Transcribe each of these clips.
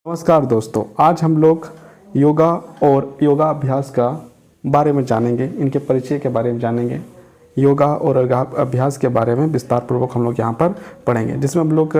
नमस्कार दोस्तों, आज हम लोग योगा और योगा अभ्यास का बारे में जानेंगे, इनके परिचय के बारे में जानेंगे। योगा और योगा अभ्यास के बारे में विस्तार पूर्वक हम लोग यहाँ पर पढ़ेंगे, जिसमें हम लोग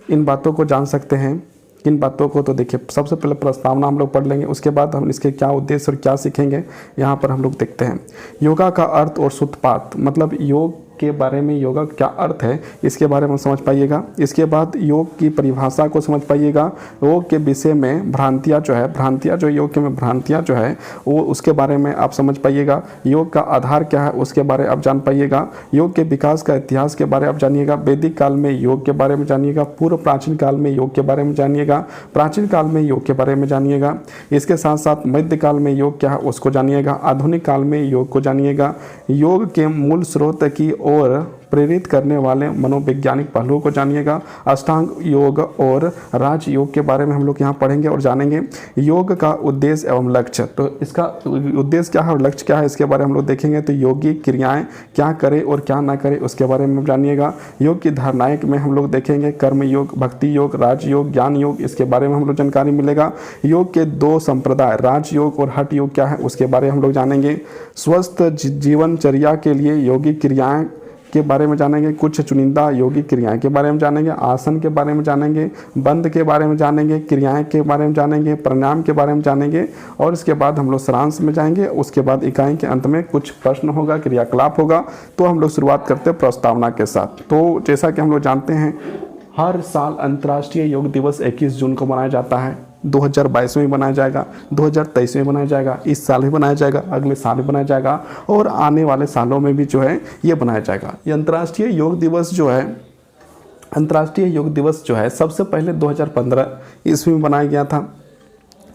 इन बातों को जान सकते हैं। किन बातों को तो देखिए, सबसे पहले प्रस्तावना हम लोग पढ़ लेंगे, उसके बाद हम इसके क्या उद्देश्य और क्या सीखेंगे यहाँ पर हम लोग देखते हैं। योगा का अर्थ और सूत्रपात, मतलब योग के बारे में योगा क्या अर्थ है इसके बारे में समझ पाइएगा। इसके बाद योग की परिभाषा को समझ पाइएगा। योग के विषय में भ्रांतियाँ जो योग के में भ्रांतियाँ जो है वो उसके बारे में आप समझ पाइएगा। योग का आधार क्या है उसके बारे आप जान पाइएगा। योग के विकास का इतिहास के बारे आप जानिएगा। वैदिक काल में योग के बारे में जानिएगा। पूर्व प्राचीन काल में योग के बारे में जानिएगा। प्राचीन काल में योग के बारे में जानिएगा। इसके साथ साथ मध्य काल में योग क्या है उसको जानिएगा। आधुनिक काल में योग को जानिएगा। योग के मूल स्रोत की और प्रेरित करने वाले मनोवैज्ञानिक पहलुओं को जानिएगा। अष्टांग योग और राज योग के बारे में हम लोग यहाँ पढ़ेंगे और जानेंगे। योग का उद्देश्य एवं लक्ष्य, तो इसका उद्देश्य क्या है और लक्ष्य क्या है इसके बारे में हम लोग देखेंगे। तो योगी क्रियाएं क्या करे और क्या ना करे उसके बारे में जानिएगा। योग की धारणाएं में हम लोग देखेंगे। कर्म योग, भक्ति योग, राज योग, ज्ञान योग, इसके बारे में हम लोग जानकारी मिलेगा। योग के दो संप्रदाय, राज योग और हठ योग क्या है उसके बारे में हम लोग जानेंगे। स्वस्थ जीवनचर्या के लिए योगी क्रियाएं के बारे में जानेंगे। कुछ चुनिंदा योगी क्रियाएं के बारे में जानेंगे। आसन के बारे में जानेंगे। बंद के बारे में जानेंगे। क्रियाएं के बारे में जानेंगे। प्राणायाम के बारे में जानेंगे। और इसके बाद हम लोग सारांश में जाएंगे। उसके बाद इकाई के अंत में कुछ प्रश्न होगा, क्रियाकलाप होगा। तो हम लोग शुरुआत करते हैं प्रस्तावना के साथ। तो जैसा कि हम लोग जानते हैं, हर साल अंतर्राष्ट्रीय योग दिवस 21 जून को मनाया जाता है। 2022 में बनाया जाएगा, 2023 में बनाया जाएगा, इस साल भी बनाया जाएगा, अगले साल भी बनाया जाएगा और आने वाले सालों में भी जो है ये बनाया जाएगा। ये अंतर्राष्ट्रीय योग दिवस जो है सबसे पहले 2015 ईस्वी में बनाया गया था।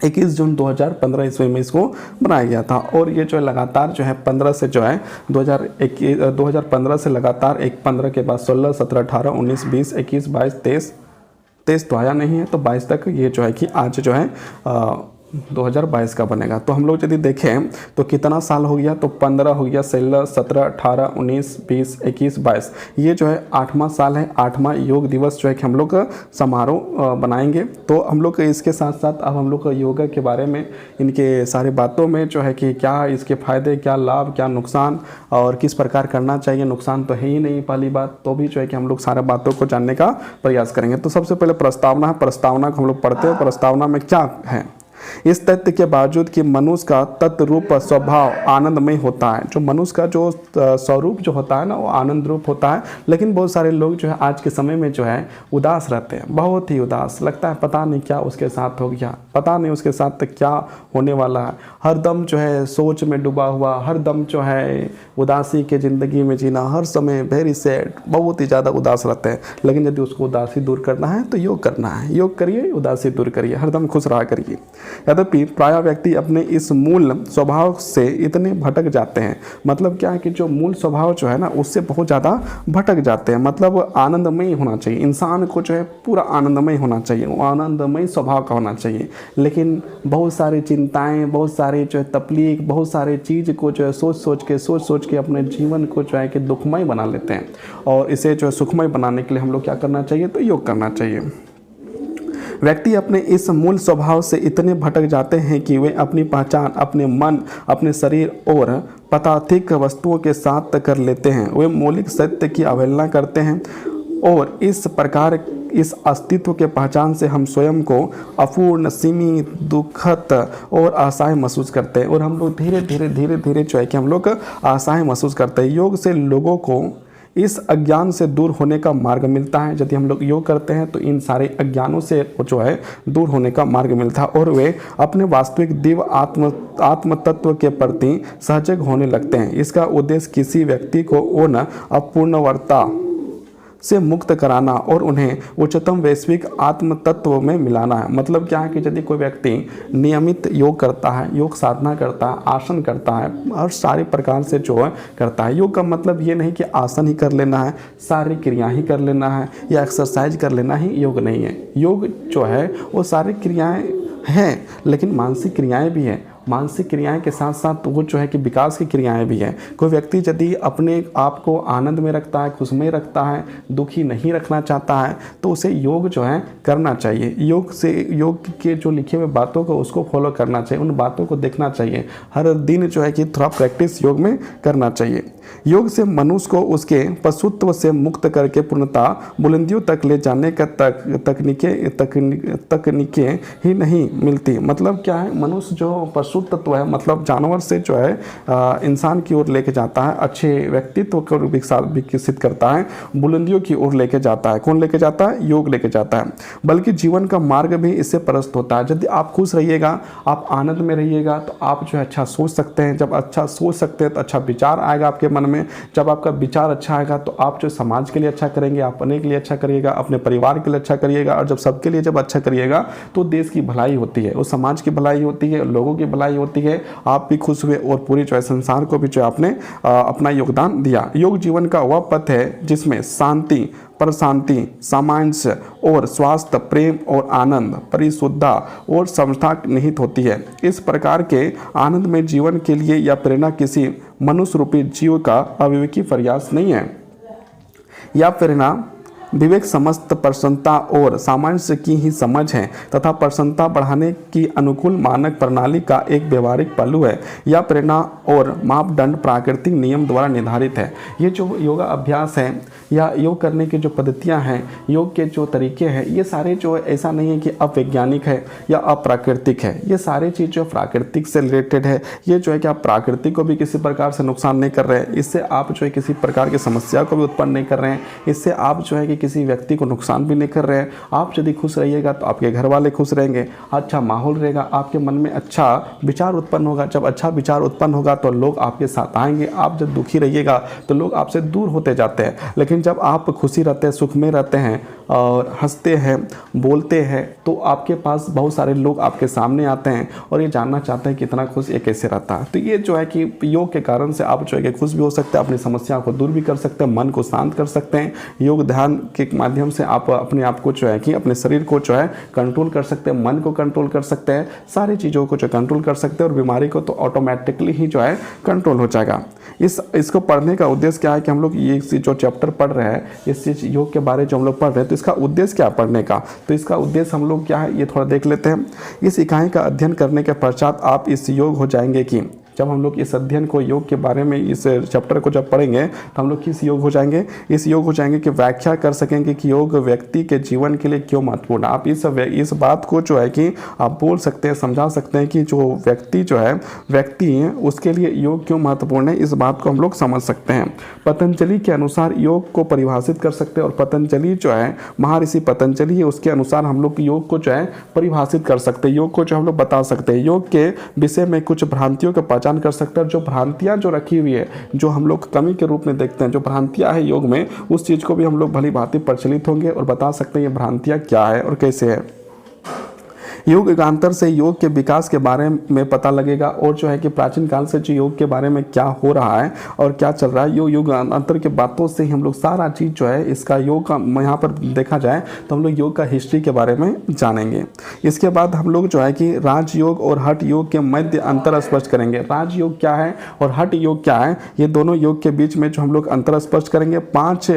21 जून 2015 ईस्वी में इसको बनाया गया था। और ये जो है लगातार जो है 15 से जो है 2015 से लगातार 15 के बाद 16, 17, 18, 19, 20, 21, 22, 23 तो आया नहीं है, तो 22 तक ये जो है कि आज जो है 2022 का बनेगा। तो हम लोग यदि देखें तो कितना साल हो गया, तो 15 हो गया, 16, 17, 18, 19, 20, 21, 22, ये जो है 8वां साल है। 8वां योग दिवस जो है कि हम लोग समारोह बनाएंगे। तो हम लोग इसके साथ साथ अब हम लोग योगा के बारे में, इनके सारे बातों में जो है कि क्या इसके फ़ायदे, क्या लाभ, क्या नुकसान और किस प्रकार करना चाहिए। नुकसान तो है ही नहीं पहली बात, तो भी जो है कि हम लोग सारे बातों को जानने का प्रयास करेंगे। तो सबसे पहले प्रस्तावना है। प्रस्तावना को हम लोग पढ़ते हैं। प्रस्तावना में क्या है? इस तथ्य के बावजूद कि मनुष्य का तत्रूप स्वभाव आनंदमय होता है, जो मनुष्य का जो स्वरूप जो होता है ना वो आनंद रूप होता है, लेकिन बहुत सारे लोग जो है आज के समय में जो है उदास रहते हैं, बहुत ही उदास। लगता है पता नहीं क्या उसके साथ हो गया, पता नहीं उसके साथ क्या होने वाला है। हरदम जो है सोच में डूबा हुआ, हरदम जो है उदासी के ज़िंदगी में जीना, हर समय वेरी सैड, बहुत ही ज़्यादा उदास रहते हैं। लेकिन यदि उसको उदासी दूर करना है तो योग करना है। योग करिए, उदासी दूर करिए, हरदम खुश रहा करिए। यद्यपि प्राय व्यक्ति अपने इस मूल स्वभाव से इतने भटक जाते हैं, मतलब क्या है कि जो मूल स्वभाव जो है ना उससे बहुत ज़्यादा भटक जाते हैं। मतलब आनंदमय होना चाहिए, इंसान को जो है पूरा आनंदमय होना चाहिए, वो आनंदमय स्वभाव का होना चाहिए। लेकिन बहुत सारी चिंताएं, बहुत सारे जो है तकलीफ, बहुत सारे चीज़ को जो है सोच सोच के अपने जीवन को जो है कि दुखमय बना लेते हैं। और इसे जो है सुखमय बनाने के लिए हम लोग क्या करना चाहिए, तो योग करना चाहिए। व्यक्ति अपने इस मूल स्वभाव से इतने भटक जाते हैं कि वे अपनी पहचान अपने मन, अपने शरीर और पदार्थिक वस्तुओं के साथ कर लेते हैं। वे मौलिक सत्य की अवहेलना करते हैं और इस प्रकार इस अस्तित्व के पहचान से हम स्वयं को अपूर्ण, सीमित, दुखद और असहाय महसूस करते हैं। और हम लोग धीरे धीरे जो है कि हम लोग असहाय महसूस करते हैं। योग से लोगों को इस अज्ञान से दूर होने का मार्ग मिलता है। यदि हम लोग योग करते हैं तो इन सारे अज्ञानों से जो है दूर होने का मार्ग मिलता है और वे अपने वास्तविक दिव्य आत्म तत्व के प्रति सजग होने लगते हैं। इसका उद्देश्य किसी व्यक्ति को उन अपूर्णवता से मुक्त कराना और उन्हें उच्चतम वैश्विक आत्म तत्व में मिलाना है। मतलब क्या है कि यदि कोई व्यक्ति नियमित योग करता है, योग साधना करता है, आसन करता है और सारी प्रकार से जो है करता है। योग का मतलब ये नहीं कि आसन ही कर लेना है, सारी क्रियाएं ही कर लेना है या एक्सरसाइज कर लेना ही योग नहीं है। योग जो है वो सारी क्रियाएं हैं, लेकिन मानसिक क्रियाएं भी हैं मानसिक क्रियाएं के साथ साथ वो जो है कि विकास की क्रियाएं भी हैं। कोई व्यक्ति यदि अपने आप को आनंद में रखता है, खुश में रखता है, दुखी नहीं रखना चाहता है, तो उसे योग जो है करना चाहिए। योग के जो लिखे हुए बातों को उसको फॉलो करना चाहिए, उन बातों को देखना चाहिए, हर दिन जो है कि थोड़ा प्रैक्टिस योग में करना चाहिए। योग से मनुष्य को उसके पशुत्व से मुक्त करके पूर्णतः बुलंदियों तक ले जाने का तकनीकें ही नहीं मिलती। मतलब क्या है, मनुष्य जो पशु तत्व है, मतलब जानवर से जो है इंसान की ओर लेके जाता है, अच्छे व्यक्तित्व को विकसित करता है, बुलंदियों की ओर लेके जाता है। कौन लेके जाता है? योग लेके जाता है। बल्कि जीवन का मार्ग भी इससे प्रशस्त होता है। यदि आप खुश रहिएगा, आप आनंद में रहिएगा, तो आप जो है अच्छा सोच सकते हैं। जब अच्छा सोच सकते हैं तो अच्छा विचार आएगा आपके मन में। जब आपका विचार अच्छा आएगा तो आप जो समाज के लिए अच्छा करेंगे, अपने के लिए अच्छा करिएगा, अपने परिवार के लिए अच्छा करिएगा, और जब सबके लिए जब अच्छा करिएगा तो देश की भलाई होती है, उस समाज की भलाई होती है, लोगों की भलाई होती है, आप भी खुश हुए और पूरी जो है संसार को भी जो आपने अपना योगदान दिया। योग जीवन का वह पथ है जिसमें शांति, प्रशांति, सामंजस्य और स्वास्थ्य, प्रेम और आनंद, परिशुद्धता और समता निहित होती है। इस प्रकार के आनंद में जीवन के लिए यह प्रेरणा किसी मनुष्य रूपी जीव का अविवेकी प्रयास नहीं है। यह प्रेरणा विवेक, समस्त प्रसन्नता और सामंजस्य की ही समझ है तथा प्रसन्नता बढ़ाने की अनुकूल मानक प्रणाली का एक व्यवहारिक पहलू है। यह प्रेरणा और मापदंड प्राकृतिक नियम द्वारा निर्धारित है। ये जो योगा अभ्यास है या योग करने की जो पद्धतियां हैं, योग के जो तरीके हैं, ये सारे जो है ऐसा नहीं है कि अवैज्ञानिक है या अप्राकृतिक है। ये सारे चीज़ जो प्राकृतिक से रिलेटेड है। ये जो है कि आप प्राकृतिक को भी किसी प्रकार से नुकसान नहीं कर रहे हैं, इससे आप जो है किसी प्रकार की समस्या को भी उत्पन्न नहीं कर रहे हैं, इससे आप जो है कि किसी व्यक्ति को नुकसान भी नहीं कर रहे हैं। आप यदि खुश रहिएगा तो आपके घर वाले खुश रहेंगे, अच्छा माहौल रहेगा, आपके मन में अच्छा विचार उत्पन्न होगा। जब अच्छा विचार उत्पन्न होगा तो लोग आपके साथ आएंगे। आप जब दुखी रहिएगा तो लोग आपसे दूर होते जाते हैं। लेकिन जब आप खुशी रहते हैं, सुख में रहते हैं और हंसते हैं, बोलते हैं, तो आपके पास बहुत सारे लोग आपके सामने आते हैं और ये जानना चाहते हैं कि इतना खुश ये कैसे रहता है। तो ये जो है कि योग के कारण से आप जो है कि खुश भी हो सकते हैं, अपनी समस्या को दूर भी कर सकते हैं, मन को शांत कर सकते हैं। योग ध्यान के माध्यम से आप अपने आप को जो है कि अपने शरीर को जो है कंट्रोल कर सकते हैं, मन को कंट्रोल कर सकते हैं, सारी चीज़ों को जो कंट्रोल कर सकते हैं, और बीमारी को तो ऑटोमेटिकली ही जो है कंट्रोल हो जाएगा। इसको पढ़ने का उद्देश्य क्या है कि हम लोग ये जो चैप्टर पढ़ रहे हैं, इस चीज़ योग के बारे जो हम लोग पढ़ रहे हैं, तो इसका उद्देश्य क्या है पढ़ने का? तो इसका उद्देश्य हम लोग क्या है ये थोड़ा देख लेते हैं। इस इकाई का अध्ययन करने के पश्चात आप इस योग हो जाएंगे कि जब हम लोग इस अध्ययन को, योग के बारे में इस चैप्टर को जब पढ़ेंगे तो हम लोग किस योग हो जाएंगे? इस योग हो जाएंगे कि व्याख्या कर सकेंगे कि योग व्यक्ति के जीवन के लिए क्यों महत्वपूर्ण है। आप इस बात को जो है कि आप बोल सकते हैं, समझा सकते हैं कि जो व्यक्ति है उसके लिए योग क्यों महत्वपूर्ण है। इस बात को हम लोग समझ सकते हैं। पतंजलि के अनुसार योग को परिभाषित कर सकते हैं, और पतंजलि जो है, महर्षि पतंजलि है, उसके अनुसार हम लोग योग को जो है परिभाषित कर सकते हैं, योग को जो हम लोग बता सकते हैं। योग के विषय में कुछ भ्रांतियों का पहचान कर सकते हैं, और जो भ्रांतियां जो रखी हुई है, जो हम लोग कमी के रूप में देखते हैं, जो भ्रांतियां है योग में, उस चीज़ को भी हम लोग भली भांति प्रचलित होंगे और बता सकते हैं ये भ्रांतियां क्या है और कैसे है। योग युगांतर से योग के विकास के बारे में पता लगेगा, और जो है कि प्राचीन काल से जो योग के बारे में क्या हो रहा है और क्या चल रहा है, युगांतर के बातों से ही हम लोग सारा चीज़ जो है इसका योग का यहाँ पर देखा जाए तो हम लोग योग का हिस्ट्री के बारे में जानेंगे। इसके बाद हम लोग जो है कि राजयोग और हठ योग के मध्य अंतर स्पष्ट करेंगे। राजयोग क्या है और हठ योग क्या है, ये दोनों योग के बीच में जो हम लोग अंतर स्पष्ट करेंगे। 5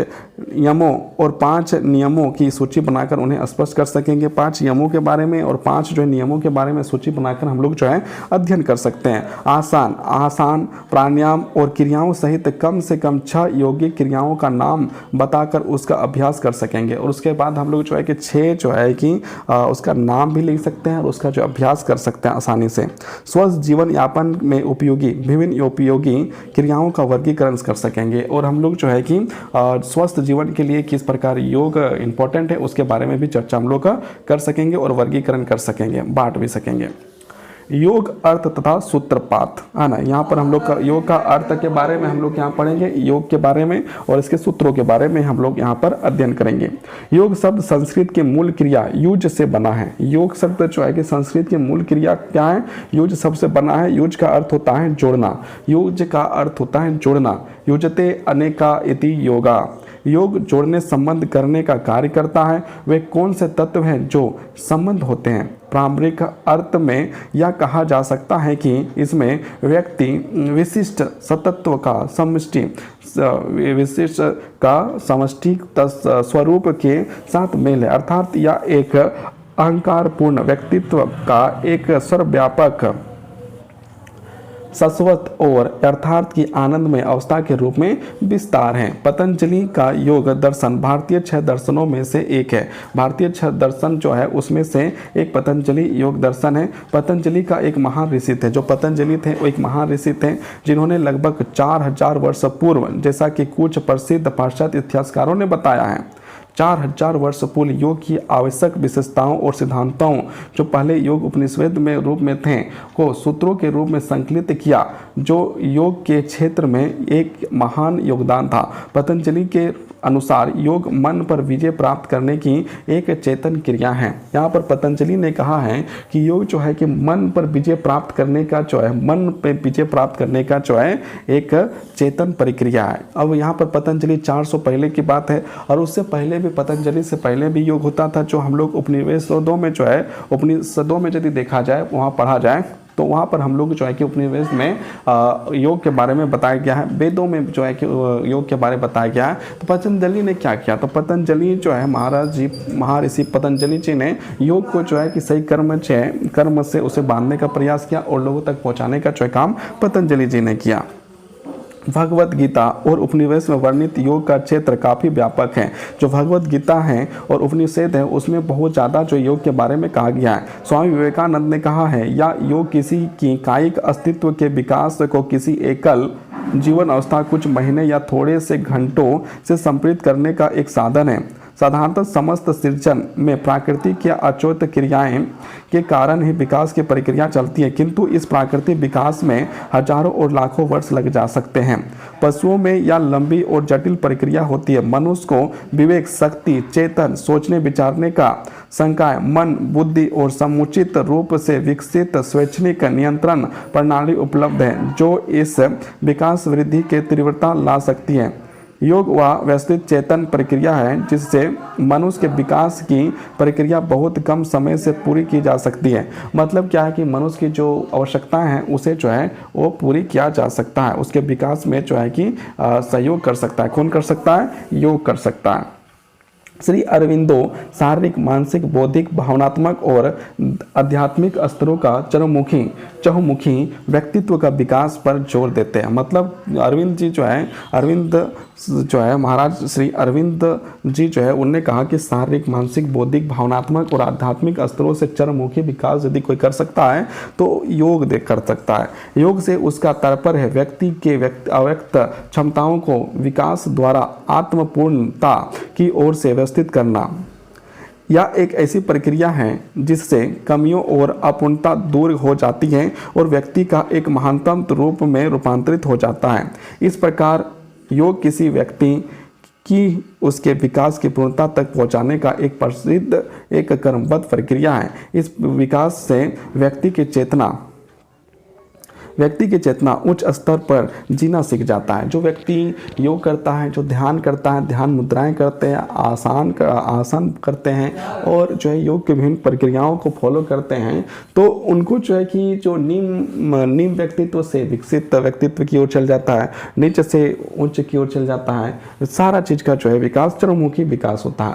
यमों और 5 नियमों की सूची बनाकर उन्हें स्पष्ट कर सकेंगे। 5 यमों के बारे में और 5 जो है नियमों के बारे में सूची बनाकर हम लोग जो है अध्ययन कर सकते हैं। आसान प्राणायाम और क्रियाओं सहित कम से कम 6 योगिक क्रियाओं का नाम बताकर उसका अभ्यास कर सकेंगे, और उसके बाद हम लोग जो है कि 6 जो है कि उसका नाम भी लिख सकते हैं और उसका जो अभ्यास कर सकते हैं आसानी से। स्वस्थ जीवन यापन में उपयोगी विभिन्न उपयोगी क्रियाओं का वर्गीकरण कर सकेंगे, और हम लोग जो है कि स्वस्थ जीवन के लिए किस प्रकार योग इंपॉर्टेंट है उसके बारे में भी चर्चा हम लोग कर सकेंगे और वर्गीकरण कर सकेंगे, बांट भी सकेंगे। योग अर्थ तथा सूत्रपात है ना, यहाँ पर हम लोग का योग का अर्थ के बारे में हम लोग यहाँ पढ़ेंगे, योग के बारे में और इसके सूत्रों के बारे में हम लोग यहाँ पर अध्ययन करेंगे। योग शब्द संस्कृत के मूल क्रिया युज से बना है। योग शब्द जो है कि संस्कृत की मूल क्रिया क्या है, युज शब्द से बना है। युज का अर्थ होता है जोड़ना, युज का अर्थ होता है जोड़ना। युजते अनेका इति योगा। योग जोड़ने संबंध करने का कार्य करता है। वे कौन से तत्व हैं जो संबंध होते हैं? प्रारंभिक अर्थ में यह कहा जा सकता है कि इसमें व्यक्ति विशिष्ट सतत्व का समष्टि स्वरूप के साथ मेल है, अर्थात यह एक अहंकारपूर्ण व्यक्तित्व का एक सर्वव्यापक शाश्वत और यथार्थ की आनंदमय अवस्था के रूप में विस्तार है। पतंजलि का योग दर्शन भारतीय 6 दर्शनों में से एक है। भारतीय 6 दर्शन जो है उसमें से एक पतंजलि योग दर्शन है। पतंजलि का एक महान ऋषि थे, जो पतंजलि थे वो एक महान ऋषि थे जिन्होंने लगभग 4000 वर्ष पूर्व, जैसा कि कुछ प्रसिद्ध पाश्चात्य इतिहासकारों ने बताया है, 4000 वर्ष पूर्व योग की आवश्यक विशेषताओं और सिद्धांतों जो पहले योग उपनिषद में रूप में थे को सूत्रों के रूप में संकलित किया, जो योग के क्षेत्र में एक महान योगदान था। पतंजलि के अनुसार योग मन पर विजय प्राप्त करने की एक चेतन क्रिया है। यहाँ पर पतंजलि ने कहा है कि योग जो है कि मन पर विजय प्राप्त करने का जो है, मन पे विजय प्राप्त करने का जो है एक चेतन प्रक्रिया है। अब यहाँ पर पतंजलि 400 पहले की बात है, और उससे पहले भी, पतंजलि से पहले भी योग होता था, जो हम लोग उपनिषदों में जो है, उपनिषदों में यदि देखा जाए, वहाँ पढ़ा जाए तो वहाँ पर हम लोग जो है कि उपनिषद में योग के बारे में बताया गया है, वेदों में जो है कि योग के बारे में बताया गया है। तो पतंजलि ने क्या किया? तो पतंजलि जो है, महाराज जी, महर्षि पतंजलि जी ने योग को जो है कि सही कर्म से उसे बांधने का प्रयास किया और लोगों तक पहुँचाने का जो है काम पतंजलि जी ने किया। भगवत गीता और उपनिषद में वर्णित योग का क्षेत्र काफ़ी व्यापक है। जो भगवत गीता है और उपनिषद है उसमें बहुत ज़्यादा जो योग के बारे में कहा गया है। स्वामी विवेकानंद ने कहा है, या योग किसी की कायिक अस्तित्व के विकास को किसी एकल जीवन अवस्था कुछ महीने या थोड़े से घंटों से संप्रेरित करने का एक साधन है। साधारणतः समस्त सृजन में प्राकृतिक या अचोत क्रियाएं के कारण ही विकास की प्रक्रिया चलती है, किंतु इस प्राकृतिक विकास में हजारों और लाखों वर्ष लग जा सकते हैं। पशुओं में यह लंबी और जटिल प्रक्रिया होती है। मनुष्य को विवेक, शक्ति, चेतन, सोचने विचारने का संकाय, मन, बुद्धि और समुचित रूप से विकसित स्वैच्छिक नियंत्रण प्रणाली उपलब्ध है, जो इस विकास वृद्धि के तीव्रता ला सकती है। योग वह व्यवस्थित चेतन प्रक्रिया है जिससे मनुष्य के विकास की प्रक्रिया बहुत कम समय से पूरी की जा सकती है। मतलब क्या है कि मनुष्य की जो आवश्यकताएं हैं उसे जो है वो पूरी किया जा सकता है, उसके विकास में जो है कि सहयोग कर सकता है। कौन कर सकता है? योग कर सकता है। श्री अरविंदो शारीरिक, मानसिक, बौद्धिक, भावनात्मक और आध्यात्मिक स्तरों का चहुमुखी व्यक्तित्व का विकास पर जोर देते हैं। मतलब अरविंद जो है महाराज श्री अरविंद जी जो है उनने कहा कि शारीरिक, मानसिक, बौद्धिक, भावनात्मक और आध्यात्मिक स्तरों से चरमुखी विकास यदि कोई कर सकता है तो योग कर सकता है। योग से उसका तात्पर्य है व्यक्ति के अव्यक्त क्षमताओं को विकास द्वारा आत्मपूर्णता की ओर से व्यवस्थित करना। यह एक ऐसी प्रक्रिया है जिससे कमियों और अपूर्णता दूर हो जाती है और व्यक्ति का एक महानतम रूप में रूपांतरित हो जाता है। इस प्रकार योग किसी व्यक्ति की उसके विकास की पूर्णता तक पहुंचाने का एक प्रसिद्ध एक क्रमबद्ध प्रक्रिया है। इस विकास से व्यक्ति की चेतना उच्च स्तर पर जीना सीख जाता है। जो व्यक्ति योग करता है, जो ध्यान करता है, ध्यान मुद्राएं करते हैं, आसन करते हैं और जो है योग की विभिन्न प्रक्रियाओं को फॉलो करते हैं, तो उनको जो है कि जो निम्न व्यक्तित्व से विकसित व्यक्तित्व की ओर चल जाता है, नीचे से उच्च की ओर चल जाता है। सारा चीज़ का जो है विकास चरमुखी विकास होता है।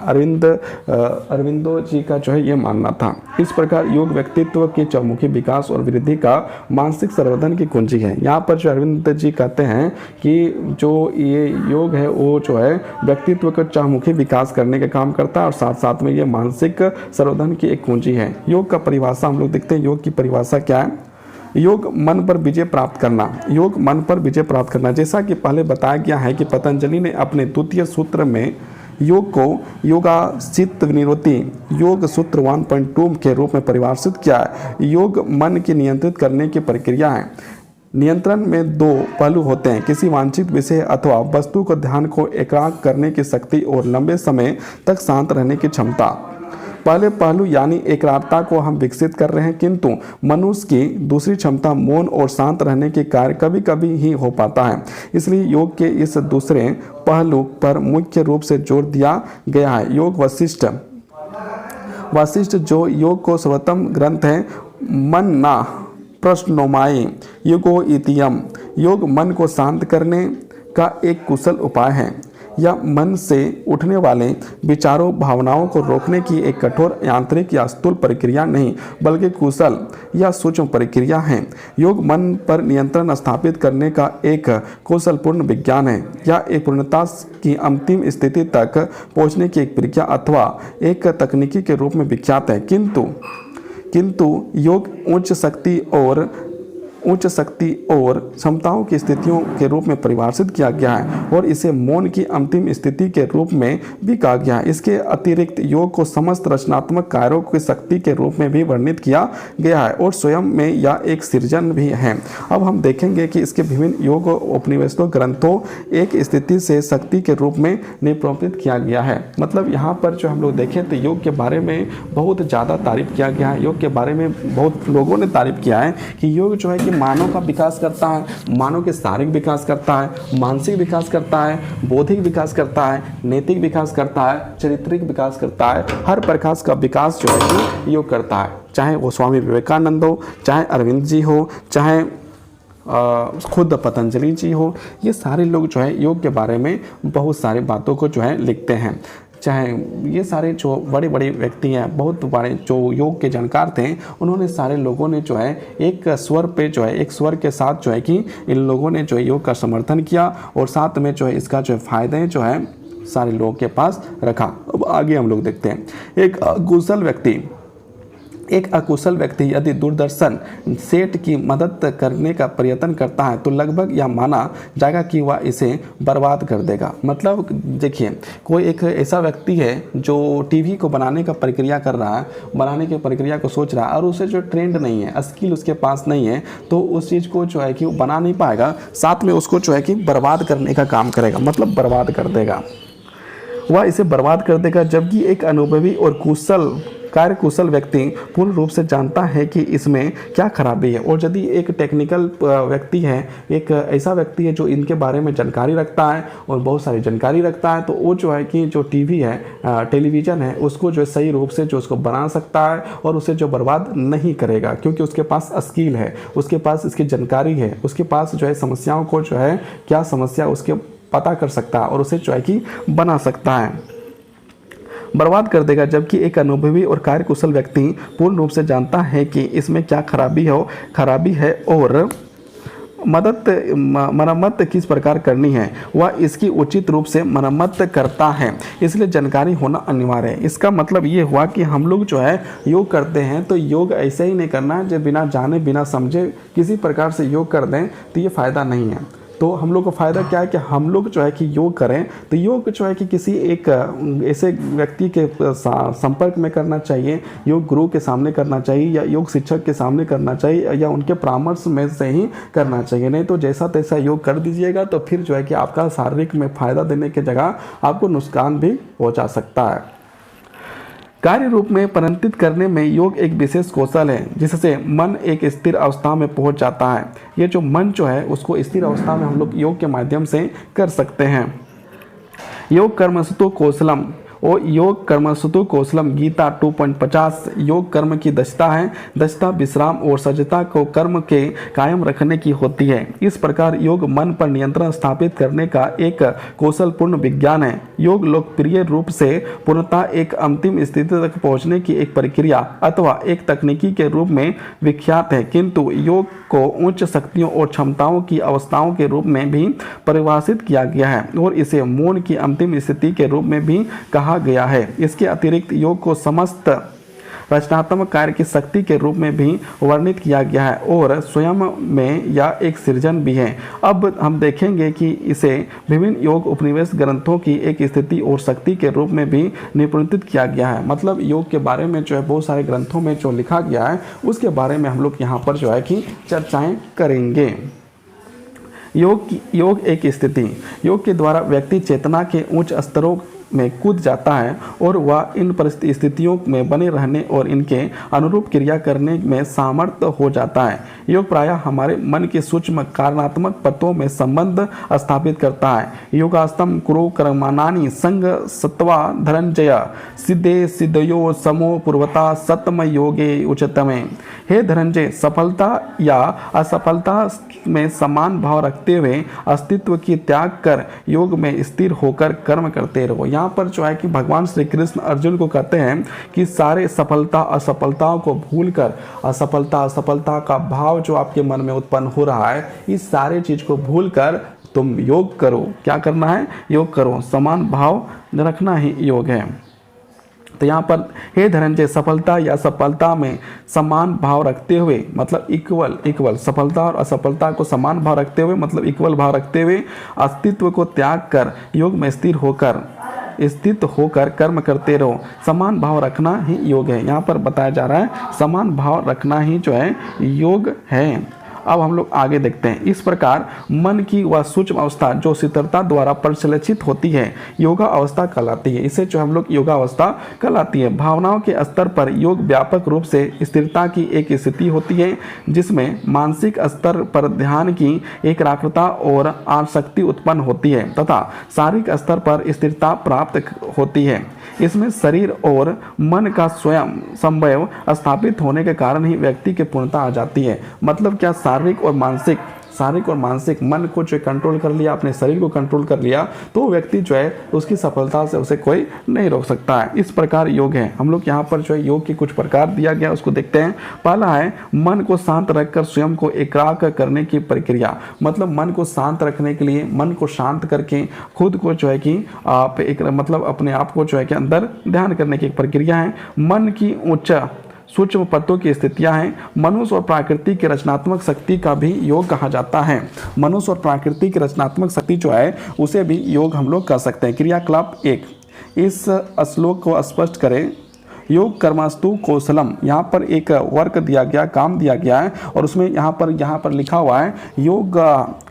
अरविंदो जी का जो है ये मानना था। इस प्रकार योग व्यक्तित्व के चरमुखी विकास और वृद्धि का मानसिक सर्वोधन की कुंजी है। यहाँ पर जो अरविंद जी कहते हैं कि जो ये योग है वो जो है व्यक्तित्व का चहुमुखी विकास करने का काम करता है और साथ साथ में ये मानसिक सर्वोधन की एक कुंजी है। योग का परिभाषा हम लोग देखते हैं। योग की परिभाषा क्या है? योग मन पर विजय प्राप्त करना। योग मन पर विजय प्राप्त करना, जैसा कि पहले बताया गया है कि पतंजलि ने अपने द्वितीय सूत्र में योग को योगा चित्त निरोति योग सूत्र 1.2 के रूप में परिभाषित किया है। योग मन की नियंत्रित करने की प्रक्रिया है। नियंत्रण में दो पहलू होते हैं, किसी वांछित विषय अथवा वस्तु को ध्यान को एकाग्र करने की शक्ति और लंबे समय तक शांत रहने की क्षमता। पहले पहलू यानी एकाग्रता को हम विकसित कर रहे हैं, किंतु मनुष्य की दूसरी क्षमता मौन और शांत रहने के कार्य कभी कभी ही हो पाता है। इसलिए योग के इस दूसरे पहलू पर मुख्य रूप से जोर दिया गया है। योग वशिष्ठ जो योग को सर्वोत्तम ग्रंथ है, मन ना प्रश्नोमाई योगो इतियम, योग मन को शांत करने का एक कुशल उपाय है। यह मन से उठने वाले विचारों भावनाओं को रोकने की एक कठोर यांत्रिक या स्थूल प्रक्रिया नहीं, बल्कि कुशल या सूक्ष्म प्रक्रिया है। योग मन पर नियंत्रण स्थापित करने का एक कौशलपूर्ण विज्ञान है। यह एक पूर्णता की अंतिम स्थिति तक पहुंचने की एक प्रक्रिया अथवा एक तकनीकी के रूप में विख्यात है। किंतु योग उच्च शक्ति और क्षमताओं की स्थितियों के रूप में परिभाषित किया गया है और इसे मौन की अंतिम स्थिति के रूप में भी कहा गया है। इसके अतिरिक्त योग को समस्त रचनात्मक कार्यों की शक्ति के रूप में भी वर्णित किया गया है और स्वयं में यह एक सृजन भी है। अब हम देखेंगे कि इसके विभिन्न योग उपनिवेशों ग्रंथों एक स्थिति से शक्ति के रूप में निरूपित किया गया है। मतलब यहाँ पर जो हम लोग देखें तो योग के बारे में बहुत ज़्यादा तारीफ किया गया है। योग के बारे में बहुत लोगों ने तारीफ किया है कि योग जो है कि मानव का विकास करता है, मानव के शारीरिक विकास करता है, मानसिक विकास करता है, बौद्धिक विकास करता है, नैतिक विकास करता है, चारित्रिक विकास करता है। हर प्रकार का विकास जो है कि योग करता है, चाहे वो स्वामी विवेकानंद हो, चाहे अरविंद जी हो, चाहे खुद पतंजलि जी हो। ये सारे लोग जो है योग के बारे में बहुत सारी बातों को जो है लिखते हैं। चाहे ये सारे जो बड़े बड़े व्यक्ति हैं, बहुत बड़े जो योग के जानकार थे, उन्होंने सारे लोगों ने जो है एक स्वर पे जो है एक स्वर के साथ जो है कि इन लोगों ने जो है योग का समर्थन किया और साथ में जो है इसका जो है फायदे जो है सारे लोगों के पास रखा। अब आगे हम लोग देखते हैं। एक अकुशल व्यक्ति यदि दूरदर्शन सेट की मदद करने का प्रयत्न करता है तो लगभग यह माना जाएगा कि वह इसे बर्बाद कर देगा। मतलब देखिए, कोई एक ऐसा व्यक्ति है जो टीवी को बनाने का प्रक्रिया कर रहा है, बनाने की प्रक्रिया को सोच रहा है और उसे जो ट्रेंड नहीं है, स्किल उसके पास नहीं है, तो उस चीज़ को जो है कि वो बना नहीं पाएगा, साथ में उसको जो है कि बर्बाद करने का काम करेगा, मतलब बर्बाद कर देगा, वह इसे बर्बाद कर देगा। जबकि एक अनुभवी और कार्यकुशल व्यक्ति पूर्ण रूप से जानता है कि इसमें क्या खराबी है। और यदि एक टेक्निकल व्यक्ति है, एक ऐसा व्यक्ति है जो इनके बारे में जानकारी रखता है और बहुत सारी जानकारी रखता है, तो वो जो है कि जो टीवी है, टेलीविज़न है, उसको जो है सही रूप से जो उसको बना सकता है और उसे जो बर्बाद नहीं करेगा, क्योंकि उसके पास स्किल है, उसके पास इसकी जानकारी है, उसके पास जो है समस्याओं को जो है क्या समस्या उसके पता कर सकता है और उसे जो है कि बना सकता है, बर्बाद कर देगा। जबकि एक अनुभवी और कार्यकुशल व्यक्ति पूर्ण रूप से जानता है कि इसमें क्या खराबी है और मरम्मत किस प्रकार करनी है, वह इसकी उचित रूप से मरम्मत करता है। इसलिए जानकारी होना अनिवार्य है। इसका मतलब ये हुआ कि हम लोग जो है योग करते हैं तो योग ऐसे ही नहीं करना है जो बिना जाने बिना समझे किसी प्रकार से योग कर दें, तो ये फ़ायदा नहीं है। तो हम लोग को फ़ायदा क्या है कि हम लोग जो है कि योग करें तो योग जो है कि किसी एक ऐसे व्यक्ति के संपर्क में करना चाहिए, योग गुरु के सामने करना चाहिए या योग शिक्षक के सामने करना चाहिए या उनके परामर्श में से ही करना चाहिए। नहीं तो जैसा तैसा योग कर दीजिएगा तो फिर जो है कि आपका शारीरिक में फ़ायदा देने की जगह आपको नुकसान भी पहुँचा सकता है। कार्य रूप में परिणत करने में योग एक विशेष कौशल है जिससे मन एक स्थिर अवस्था में पहुंच जाता है। ये जो मन जो है उसको स्थिर अवस्था में हम लोग योग के माध्यम से कर सकते हैं। योग कर्मसुतो कौशलम और योग कर्मसुतो कौशलम गीता 2.50 योग कर्म की दक्षता है। दक्षता विश्राम और सज्जता को कर्म के कायम रखने की होती है। इस प्रकार योग मन पर नियंत्रण स्थापित करने का एक कौशलपूर्ण विज्ञान है। योग लोकप्रिय रूप से पूर्णतः एक अंतिम स्थिति तक पहुंचने की एक प्रक्रिया अथवा एक तकनीकी के रूप में विख्यात है, किंतु योग को उच्च शक्तियों और क्षमताओं की अवस्थाओं के रूप में भी परिभाषित किया गया है और इसे मौन की अंतिम स्थिति के रूप में भी कहा गया है। इसके अतिरिक्त योग को समस्त रचनात्मक कार्य की शक्ति के रूप में भी वर्णित किया गया है और स्वयं में यह एक सृजन भी है। अब हम देखेंगे कि इसे विभिन्न योग उपनिवेश ग्रंथों की एक स्थिति और शक्ति के रूप में भी निरूपित किया गया है। मतलब योग के बारे में जो है बहुत सारे ग्रंथों में जो लिखा गया है उसके बारे में हम लोग यहाँ पर जो है कि चर्चाएँ करेंगे। योग एक स्थिति, योग के द्वारा व्यक्ति चेतना के उच्च स्तरों में कूद जाता है और वह इन परिस्थितियों में बने रहने और इनके अनुरूप क्रिया करने में सामर्थ्य हो जाता है। योग प्रायः हमारे मन के सूक्ष्म कारणात्मक तत्वों में संबंध स्थापित करता है। योगास्तम कुरु कर्माणानि संग सत्वा धनंजय सिद्धे सिद्धयो समो पूर्वता सतम योगे उच्चतमे। हे धनंजय, सफलता या असफलता में समान भाव रखते हुए अस्तित्व की त्याग कर योग में स्थिर होकर कर्म करते रहो। यहाँ पर जो है कि भगवान श्री कृष्ण अर्जुन को कहते हैं कि सारे सफलता असफलताओं को भूलकर असफलता का भाव जो आपके मन में उत्पन्न हो रहा है, इस सारे चीज को भूलकर तुम योग करो। क्या करना है? योग करो। समान भाव रखना ही योग है। तो यहाँ पर हे धनंजय, सफलता या असफलता में समान भाव रखते हुए मतलब इक्वल सफलता और असफलता को समान भाव रखते हुए मतलब इक्वल भाव रखते हुए अस्तित्व को त्याग कर योग में स्थित होकर कर्म करते रहो। समान भाव रखना ही योग है। यहाँ पर बताया जा रहा है समान भाव रखना ही जो है योग है। अब हम लोग आगे देखते हैं। इस प्रकार मन की वह सूक्ष्म अवस्था जो शीतलता द्वारा परिचालित होती है योगा अवस्था कहलाती है। इसे जो हम लोग योगा अवस्था कहलाती है। भावनाओं के स्तर पर योग व्यापक रूप से स्थिरता की एक स्थिति होती है जिसमें मानसिक स्तर पर ध्यान की एकाग्रता और आसक्ति उत्पन्न होती है तथा शारीरिक स्तर पर स्थिरता प्राप्त होती है। इसमें शरीर और मन का स्वयं समन्वय स्थापित होने के कारण ही व्यक्ति की पूर्णता आ जाती है। मतलब क्या? शारीरिक और मानसिक मन को जो कंट्रोल कर लिया, अपने शरीर को कंट्रोल कर लिया, तो व्यक्ति जो है उसकी सफलता से उसे कोई नहीं रोक सकता है। इस प्रकार योग है। हम लोग यहाँ पर जो है योग के कुछ प्रकार दिया गया उसको देखते हैं। पहला है मन को शांत रखकर स्वयं को एकाग्र करने की प्रक्रिया। मतलब मन को शांत रखने के लिए मन को शांत करके खुद को जो है कि आप एक मतलब अपने आप को जो है कि अंदर ध्यान करने की एक प्रक्रिया है। मन की उच्च सूक्ष्म पत्तों की स्थितियां हैं। मनुष्य और प्रकृति की रचनात्मक शक्ति का भी योग कहा जाता है। मनुष्य और प्रकृति की रचनात्मक शक्ति जो है उसे भी योग हम लोग कर सकते हैं। क्रियाकलाप 1 इस श्लोक को स्पष्ट करें। योग कर्मस्तु कौशलम। यहाँ पर एक वर्क दिया गया, काम दिया गया है और उसमें यहाँ पर लिखा हुआ है योग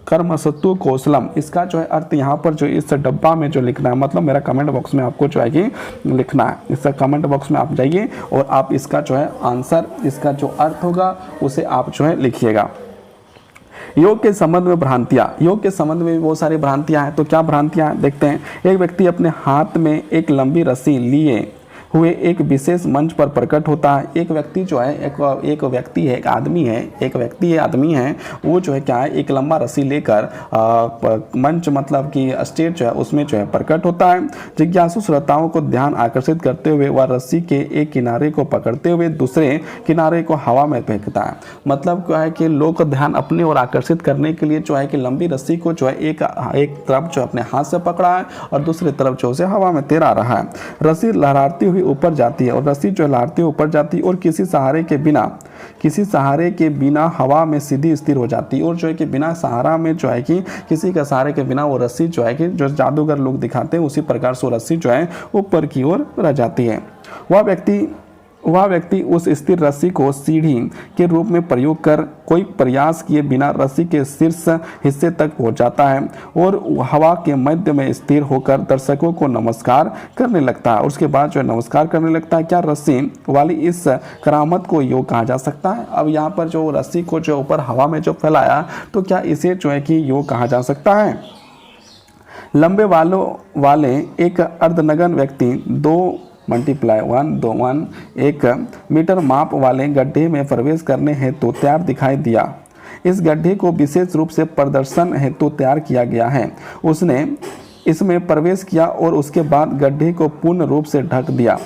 कर्मस्तु कौशलम। इसका जो है अर्थ यहाँ पर जो इस डब्बा में जो लिखना है, मतलब मेरा कमेंट बॉक्स में आपको जो है कि लिखना है। इस कमेंट बॉक्स में आप जाइए और आप इसका जो है आंसर, इसका जो अर्थ होगा उसे आप जो है लिखिएगा। योग के संबंध में भ्रांतियां। योग के संबंध में बहुत सारी भ्रांतियां हैं। तो क्या भ्रांतियां देखते हैं। एक व्यक्ति अपने हाथ में एक लंबी रस्सी लिए हुए एक विशेष मंच पर प्रकट होता है। एक व्यक्ति जो है एक व्यक्ति है, एक आदमी है, वो जो है क्या है एक लंबा रस्सी लेकर मंच मतलब कि स्टेज जो है उसमें जो है प्रकट होता है। जिज्ञासु श्रोताओं को ध्यान आकर्षित करते हुए वह रस्सी के एक किनारे को पकड़ते हुए दूसरे किनारे को हवा में फेंकता है। मतलब क्या है कि लोग का ध्यान अपने ओर आकर्षित करने के लिए जो है कि लंबी रस्सी को जो है एक तरफ जो अपने हाथ से पकड़ा है और दूसरी तरफ जो उसे हवा में तैरा रहा है। रस्सी लहराती हुई ऊपर जाती है और रस्सी जो लहराती हुई ऊपर जाती है और किसी सहारे के बिना हवा में सीधी स्थिर हो जाती है। और जो है कि बिना सहारा में जो है कि किसी का सहारे के बिना वो रस्सी जो है कि जो जादूगर लोग दिखाते हैं उसी प्रकार से रस्सी जो है ऊपर की ओर रह जाती है। वह व्यक्ति उस स्थिर रस्सी को सीढ़ी के रूप में प्रयोग कर कोई प्रयास किए बिना रस्सी के शीर्ष हिस्से तक पहुंच जाता है और हवा के मध्य में स्थिर होकर दर्शकों को नमस्कार करने लगता है। उसके बाद जो है नमस्कार करने लगता है। क्या रस्सी वाली इस करामत को योग कहा जा सकता है? अब यहाँ पर जो रस्सी को जो ऊपर हवा में जो फैलाया, तो क्या इसे जो है कि योग कहा जा सकता है? लंबे बालों वाले एक अर्धनग्न व्यक्ति 1 मीटर माप वाले गड्ढे में प्रवेश करने हेतु तैयार दिखाई दिया। इस गड्ढे को विशेष रूप से प्रदर्शन हेतु तैयार किया गया है। उसने इसमें प्रवेश किया और उसके बाद गड्ढे को पूर्ण रूप से ढक दिया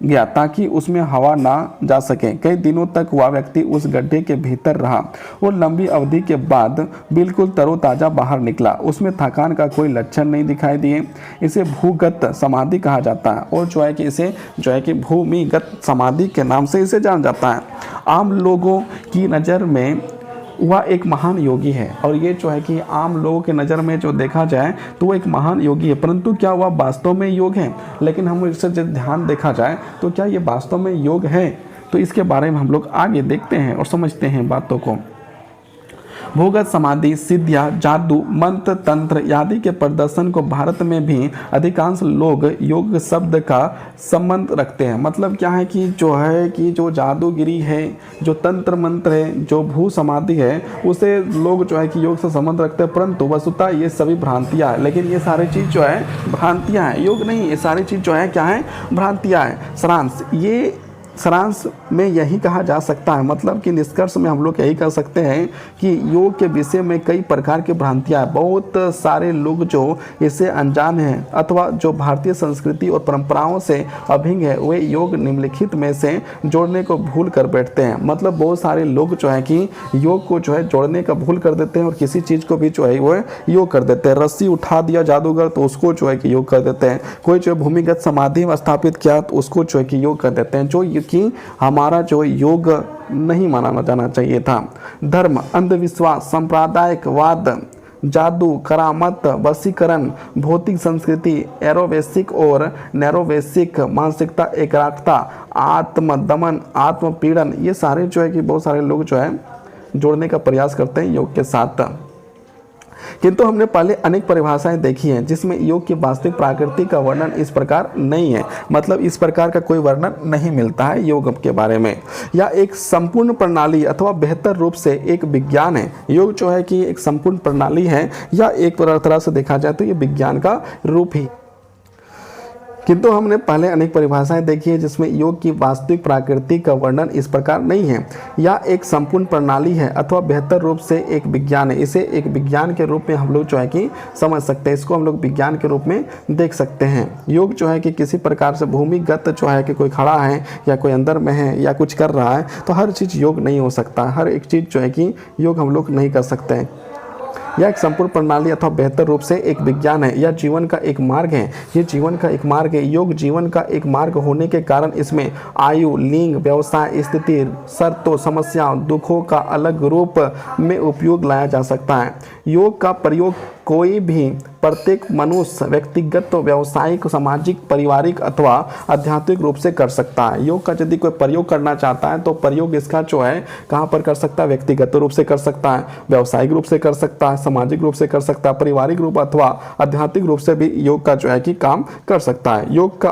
गया ताकि उसमें हवा ना जा सके। कई दिनों तक वह व्यक्ति उस गड्ढे के भीतर रहा और लंबी अवधि के बाद बिल्कुल तरोताज़ा बाहर निकला। उसमें थकान का कोई लक्षण नहीं दिखाई दिए। इसे भूगत समाधि कहा जाता है और जो है कि इसे जो है कि भूमिगत समाधि के नाम से इसे जाना जाता है। आम लोगों की नज़र में वह एक महान योगी है और ये जो है कि आम लोगों के नज़र में जो देखा जाए तो वो एक महान योगी है, परंतु क्या वह वास्तव में योग है? लेकिन हम इससे जब ध्यान देखा जाए तो क्या ये वास्तव में योग है? तो इसके बारे में हम लोग आगे देखते हैं और समझते हैं बातों को। भूगत समाधि, सिद्धियाँ, जादू, मंत्र, तंत्र आदि के प्रदर्शन को भारत में भी अधिकांश लोग योग शब्द का संबंध रखते हैं। मतलब क्या है कि जो जादूगिरी है, जो तंत्र मंत्र है, जो भू समाधि है, उसे लोग जो है कि योग से संबंध रखते हैं, परंतु वस्तुतः ये सभी भ्रांतियाँ है। लेकिन ये सारी चीज़ जो है भ्रांतियाँ हैं, योग नहीं। ये सारी चीज़ जो है क्या है, भ्रांतियाँ हैं। सारांश में यही कहा जा सकता है, मतलब कि निष्कर्ष में हम लोग यही कह सकते हैं कि योग के विषय में कई प्रकार की भ्रांतियाँ हैं। बहुत सारे लोग जो इससे अनजान हैं अथवा जो भारतीय संस्कृति और परंपराओं से अभिज्ञ है, वे योग निम्नलिखित में से जोड़ने को भूल कर बैठते हैं। मतलब बहुत सारे लोग जो है कि योग को जो है जोड़ने का भूल कर देते हैं और किसी चीज़ को भी जो है वो योग कर देते हैं। रस्सी उठा दिया जादूगर तो उसको जो है कि योग कर देते हैं। कोई जो भूमिगत समाधि में स्थापित किया तो उसको जो है कि योग कर देते हैं, जो कि हमारा जो योग नहीं माना जाना चाहिए था। धर्म, अंधविश्वास, सांप्रदायिकवाद, जादू, करामत, वशीकरण, भौतिक संस्कृति, एरोवेसिक और नैरोवेसिक मानसिकता, एकाग्रता, आत्मदमन, आत्मपीड़न, ये सारे जो है कि बहुत सारे लोग जो है जोड़ने का प्रयास करते हैं योग के साथ। किंतु हमने पहले अनेक परिभाषाएं देखी हैं जिसमें योग की वास्तविक प्रकृति का वर्णन इस प्रकार नहीं है। मतलब इस प्रकार का कोई वर्णन नहीं मिलता है योग के बारे में। या एक संपूर्ण प्रणाली अथवा बेहतर रूप से एक विज्ञान है। योग जो है कि एक संपूर्ण प्रणाली है या एक तरह से देखा जाए तो ये विज्ञान का रूप ही। किंतु हमने पहले अनेक परिभाषाएं देखी है जिसमें योग की वास्तविक प्रकृति का वर्णन इस प्रकार नहीं है। या एक संपूर्ण प्रणाली है अथवा बेहतर रूप से एक विज्ञान है। इसे एक विज्ञान के रूप में हम लोग जो है कि समझ सकते हैं, इसको हम लोग विज्ञान के रूप में देख सकते हैं। योग जो है कि किसी प्रकार से भूमिगत जो है कि कोई खड़ा है या कोई अंदर में है या कुछ कर रहा है तो हर चीज़ योग नहीं हो सकता। हर एक चीज़ जो है कि योग हम लोग नहीं कर सकते हैं। यह एक संपूर्ण प्रणाली अथवा बेहतर रूप से एक विज्ञान है। यह जीवन का एक मार्ग है। ये जीवन का एक मार्ग है। योग जीवन का एक मार्ग होने के कारण इसमें आयु, लिंग, व्यवसाय, स्थिति, शर्तों, समस्याओं, दुखों का अलग रूप में उपयोग लाया जा सकता है। योग का प्रयोग कोई भी प्रत्येक मनुष्य व्यक्तिगत, व्यावसायिक, सामाजिक, पारिवारिक अथवा आध्यात्मिक रूप से कर सकता है। योग का यदि कोई प्रयोग करना चाहता है तो प्रयोग इसका जो है कहाँ पर कर सकता है, व्यक्तिगत रूप से कर सकता है, व्यावसायिक रूप से कर सकता है, सामाजिक रूप से कर सकता है, पारिवारिक रूप अथवा आध्यात्मिक रूप से भी योग का जो है कि काम कर सकता है। योग का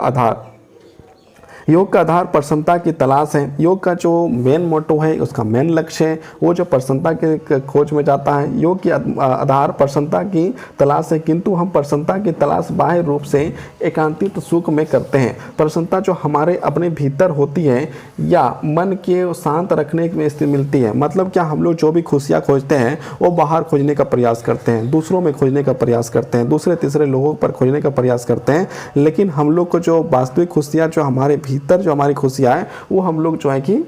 आधार प्रसन्नता की तलाश है। योग का जो मेन मोटो है, उसका मेन लक्ष्य है वो जो प्रसन्नता के खोज में जाता है। योग की आधार प्रसन्नता की तलाश है, किंतु हम प्रसन्नता की तलाश बाह्य रूप से एकांतित सुख में करते हैं। प्रसन्नता जो हमारे अपने भीतर होती है या मन के शांत रखने में स्थिति मिलती है। मतलब क्या, हम लोग जो भी खुशियाँ खोजते हैं वो बाहर खोजने का प्रयास करते हैं, दूसरों में खोजने का प्रयास करते हैं, दूसरे तीसरे लोगों पर खोजने का प्रयास करते हैं। लेकिन हम लोग को जो वास्तविक खुशियाँ जो हमारे भीतर जो हमारी खुशियाँ हैं वो हम लोग जो है कि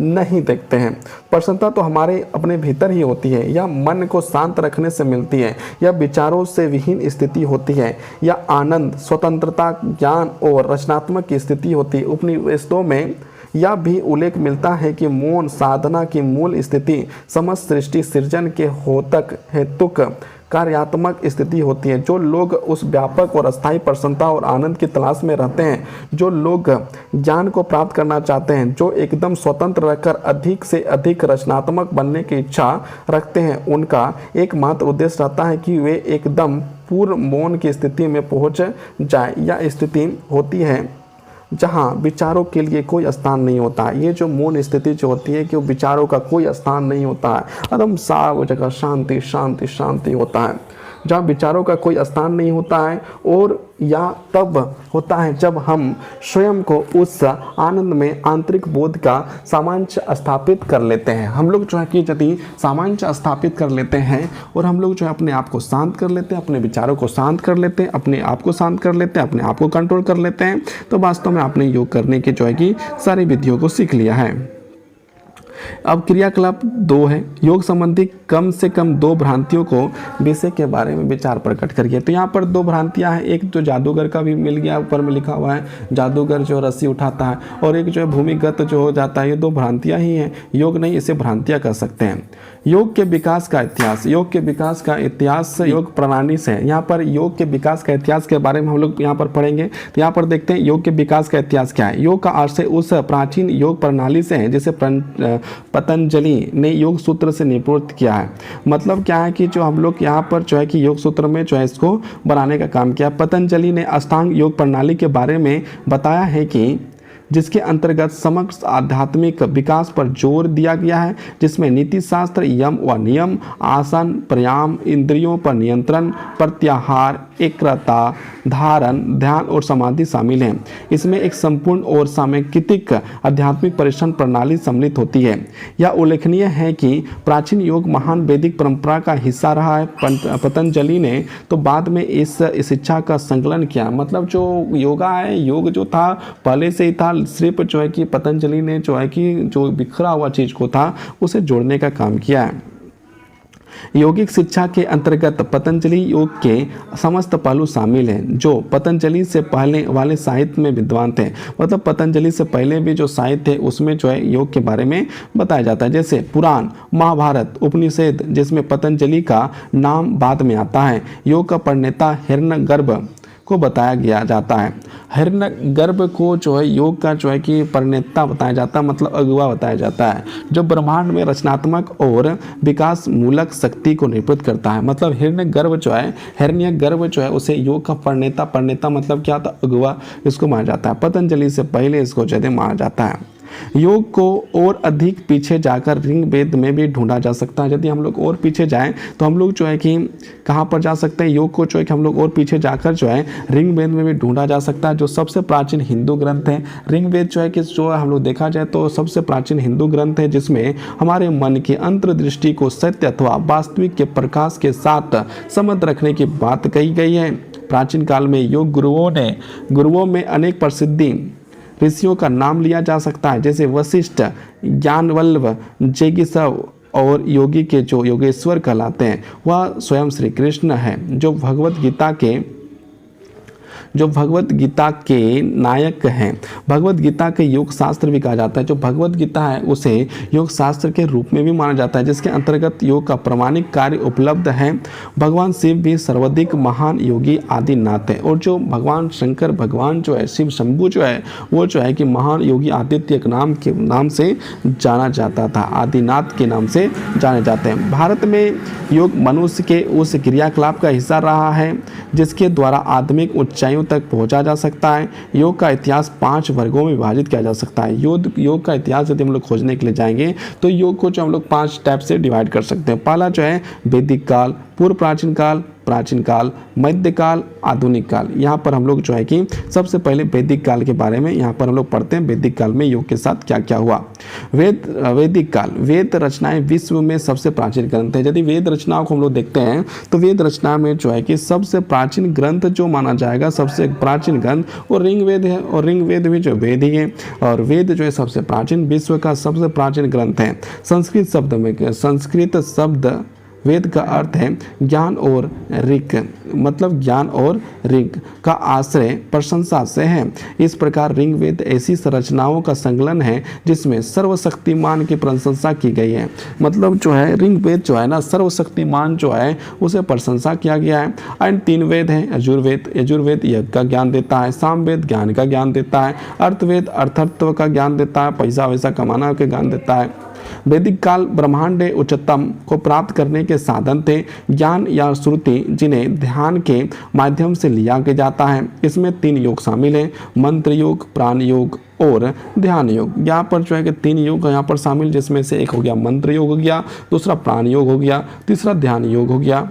नहीं देखते हैं। प्रसन्नता तो हमारे अपने भीतर ही होती है, या मन को शांत रखने से मिलती है, या विचारों से विहीन स्थिति होती है, या आनंद, स्वतंत्रता, ज्ञान और रचनात्मक की स्थिति होती है। उपनिषदों में यह भी उल्लेख मिलता है कि मौन साधना की मूल स्थिति समस्त सृष्टि सृजन के होतक हेतुक कार्यात्मक स्थिति होती है। जो लोग उस व्यापक और अस्थायी प्रसन्नता और आनंद की तलाश में रहते हैं, जो लोग ज्ञान को प्राप्त करना चाहते हैं, जो एकदम स्वतंत्र रहकर अधिक से अधिक रचनात्मक बनने की इच्छा रखते हैं, उनका एकमात्र उद्देश्य रहता है कि वे एकदम पूर्ण मौन की स्थिति में पहुंच जाए। यह स्थिति होती है जहाँ विचारों के लिए कोई स्थान नहीं होता है। ये जो मौन स्थिति जो होती है कि वो विचारों का कोई स्थान नहीं होता है, एकदम साफ जगह शांति शांति शांति होता है, जहाँ विचारों का कोई स्थान नहीं होता है। और या तब होता है जब हम स्वयं को उस आनंद में आंतरिक बोध का सामंजस्य स्थापित कर लेते हैं। हम लोग जो है कि यदि सामंजस्य स्थापित कर लेते हैं और हम लोग जो है अपने आप को शांत कर लेते हैं, अपने विचारों को शांत कर लेते हैं, अपने आप को शांत कर लेते हैं, अपने आप को कंट्रोल कर लेते हैं, तो वास्तव में आपने योग करने के जो है कि सारी विधियों को सीख लिया है। अब क्रियाकलाप 2 है। योग संबंधी कम से कम 2 भ्रांतियों को विषय के बारे में विचार प्रकट करिए। तो यहाँ पर 2 भ्रांतियाँ हैं। एक जो जादूगर का भी मिल गया, ऊपर में लिखा हुआ है जादूगर जो रस्सी उठाता है, और एक जो है भूमिगत जो हो जाता है। ये 2 भ्रांतियाँ ही हैं, योग नहीं, इसे भ्रांतियाँ कह सकते हैं। योग के विकास का इतिहास। योग के विकास का इतिहास योग प्रणाली से है। यहाँ पर योग के विकास का इतिहास के बारे में हम लोग यहाँ पर पढ़ेंगे। तो यहाँ पर देखते हैं योग के विकास का इतिहास क्या है। योग का आशय उस प्राचीन योग प्रणाली से है जिसे पतंजलि ने योग सूत्र से निरूपित किया है। मतलब क्या है कि जो हम लोग यहाँ पर जो है कि योग सूत्र में जो है इसको बनाने का काम किया। पतंजलि ने अष्टांग योग प्रणाली के बारे में बताया है कि जिसके अंतर्गत समग्र आध्यात्मिक विकास पर जोर दिया गया है, जिसमें नीति शास्त्र, यम व नियम, आसन, प्राणायाम, इंद्रियों पर नियंत्रण, प्रत्याहार, एकाग्रता, धारण, ध्यान और समाधि शामिल हैं। इसमें एक संपूर्ण और सामयिक आध्यात्मिक परिश्रम प्रणाली सम्मिलित होती है। यह उल्लेखनीय है कि प्राचीन योग महान वैदिक परंपरा का हिस्सा रहा है। पतंजलि ने तो बाद में इस शिक्षा का संकलन किया। मतलब जो योगा है, योग जो था पहले से ही था, सिर्फ जो है कि पतंजलि ने जो है कि जो बिखरा हुआ चीज को था उसे जोड़ने का काम किया है। योगिक शिक्षा के अंतर्गत पतंजलि योग के समस्त पहलू शामिल हैं, जो पतंजलि से पहले वाले साहित्य में विद्वान थे। मतलब पतंजलि से पहले भी जो साहित्य है उसमें जो है योग के बारे में बताया जाता है। जैसे पुराण, महाभारत, उपनिषद, जिसमें पतंजलि का नाम बाद में आता है। योग का प्रणेता हिरण्यगर्भ को बताया गया जाता है। हिरण्यगर्भ को जो है योग का जो है कि प्रणेता बताया जाता है, मतलब अगुवा बताया जाता है, जो ब्रह्मांड में रचनात्मक और विकास मूलक शक्ति को निरूपित करता है। मतलब हिरण्यगर्भ जो है उसे योग का प्रणेता मतलब क्या था, अगुवा, इसको माना जाता है। पतंजलि से पहले इसको जो है माना जाता है। योग को और अधिक पीछे जाकर ऋग्वेद में भी ढूंढा जा सकता है। यदि हम लोग और पीछे जाएं तो हम लोग जो है कि कहाँ पर जा सकते हैं, योग को जो है कि हम लोग और पीछे जाकर जो है ऋग्वेद में भी ढूंढा जा सकता है, जो सबसे प्राचीन हिंदू ग्रंथ है। ऋग्वेद जो है कि जो हम लोग देखा जाए तो सबसे प्राचीन हिंदू ग्रंथ है, जिसमें हमारे मन की अंतर्दृष्टि को सत्य अथवा वास्तविक के प्रकाश के साथ संबंध रखने की बात कही गई है। प्राचीन काल में योग गुरुओं में अनेक प्रसिद्धि ऋषियों का नाम लिया जा सकता है, जैसे वशिष्ठ, ज्ञानवल्लभ, जैगिसव और योगी के जो योगेश्वर कहलाते हैं वह स्वयं श्री कृष्ण है, जो भगवत गीता के नायक हैं। भगवत गीता के योग शास्त्र भी कहा जाता है। जो भगवत गीता है उसे योग शास्त्र के रूप में भी माना जाता है, जिसके अंतर्गत योग का प्रमाणिक कार्य उपलब्ध है। भगवान शिव भी सर्वाधिक महान योगी आदिनाथ है, और जो भगवान शंकर भगवान जो है शिव शंभु जो है वो जो है कि महान योगी आदित्य के नाम से जाना जाता था, आदिनाथ के नाम से जाने जाते हैं। भारत में योग मनुष्य के उस क्रियाकलाप का हिस्सा रहा है जिसके द्वारा आत्मिक ऊंचाइयों तक पहुंचा जा सकता है। योग का इतिहास 5 वर्गों में विभाजित किया जा सकता है। योग का इतिहास यदि हम लोग खोजने के लिए जाएंगे तो योग को जो हम लोग 5 टाइप से डिवाइड कर सकते हैं। पहला जो है वैदिक काल, पूर्व प्राचीन काल, मध्यकाल, आधुनिक काल। यहाँ पर हम लोग जो है कि सबसे पहले वैदिक काल के बारे में यहाँ पर हम लोग पढ़ते हैं। वैदिक काल में योग के साथ क्या क्या हुआ। वैदिक काल, वेद रचनाएं विश्व में सबसे प्राचीन ग्रंथ है। यदि वेद रचनाओं को हम लोग देखते हैं तो वेद रचना में जो है कि सबसे प्राचीन ग्रंथ जो माना जाएगा, सबसे प्राचीन ग्रंथ वो ऋग्वेद है, और ऋग्वेद भी जो वेद ही है, और वेद जो है सबसे प्राचीन विश्व का सबसे प्राचीन ग्रंथ है। संस्कृत शब्द वेद का अर्थ है ज्ञान और ऋग, मतलब ज्ञान और ऋग का आश्रय प्रशंसा से है। इस प्रकार ऋग्वेद ऐसी संरचनाओं का संकलन है जिसमें सर्वशक्तिमान की प्रशंसा की गई है। मतलब जो है ऋग्वेद जो है ना, सर्वशक्तिमान जो है उसे प्रशंसा किया गया है। एंड 3 वेद हैं। यजुर्वेद यज्ञ का ज्ञान देता है, सामवेद ज्ञान का ज्ञान देता है, अर्थवेद अर्थत्व का ज्ञान देता है, पैसा वैसा कमाना का ज्ञान देता है। वैदिक काल ब्रह्मांड उच्चतम को प्राप्त करने के साधन थे, ज्ञान या श्रुति, जिन्हें ध्यान के माध्यम से लिया जाता है। इसमें 3 योग शामिल हैं, मंत्र योग, प्राण योग और ध्यान योग। यहाँ पर जो है कि 3 योग यहाँ पर शामिल, जिसमें से एक हो गया मंत्र योग हो गया, दूसरा प्राण योग हो गया, तीसरा ध्यान योग हो गया।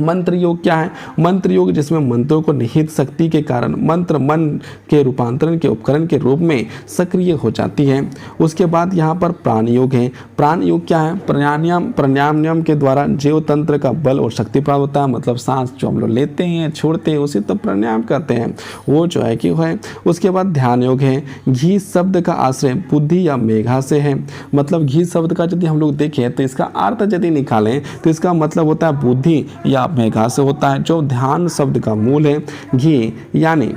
मंत्र योग क्या है? मंत्र योग जिसमें मंत्रों को निहित शक्ति के कारण मंत्र मन के रूपांतरण के उपकरण के रूप में सक्रिय हो जाती है। उसके बाद यहाँ पर प्राण योग है। प्राण योग क्या है? प्राणायाम के द्वारा जीव तंत्र का बल और शक्ति प्राप्त होता है। मतलब सांस जो हम लोग लेते हैं छोड़ते हैं उसे तो प्राणायाम करते हैं, वो जो है कि है। उसके बाद ध्यान योग है। घी शब्द का आश्रय बुद्धि या मेघा से है। मतलब घी शब्द का यदि हम लोग देखें तो इसका अर्थ यदि निकालें तो इसका मतलब होता है बुद्धि या मेघा से होता है। जो ध्यान शब्द का मूल है घी, यानी